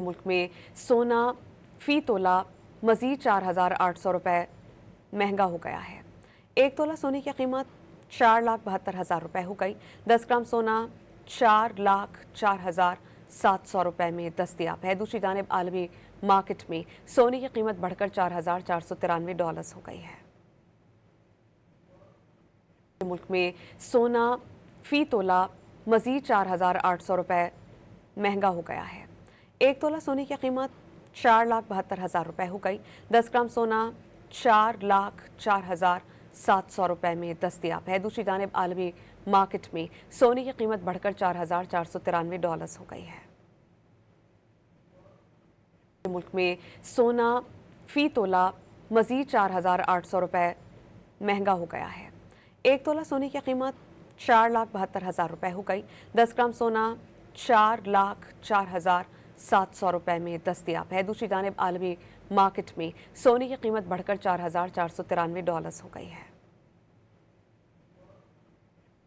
मुल्क में सोना फी तोला मजीद 4,800 रुपए महंगा हो गया है। एक तोला सोने की कीमत 4,72,000 रुपए हो गई। 10 ग्राम सोना 4,04,700 रुपए में दस्तयाब है। दूसरी जानिब आलमी मार्केट में सोने की कीमत बढ़कर $4,493 हो गई है। मुल्क में सोना फी तोला मजीद 4,800 रुपए महंगा हो गया है। एक तोला सोने की कीमत 4,72,000 रुपए हो गई। 10 ग्राम सोना 4,04,700 रुपए में दस्तयाब है। दूसरी जानिब आलमी मार्केट में सोने की कीमत बढ़कर $4,493 हो गई है। मुल्क में सोना फी तोला मजीद 4,800 रुपए महंगा हो गया है। एक तोला सोने की कीमत 4,72,000 रुपए हो गई। 10 ग्राम सोना 4,04,700 रुपए में दस्तयाब है। दूसरी जानिब आलमी मार्केट में सोने की कीमत बढ़कर $4,493 हो गई है।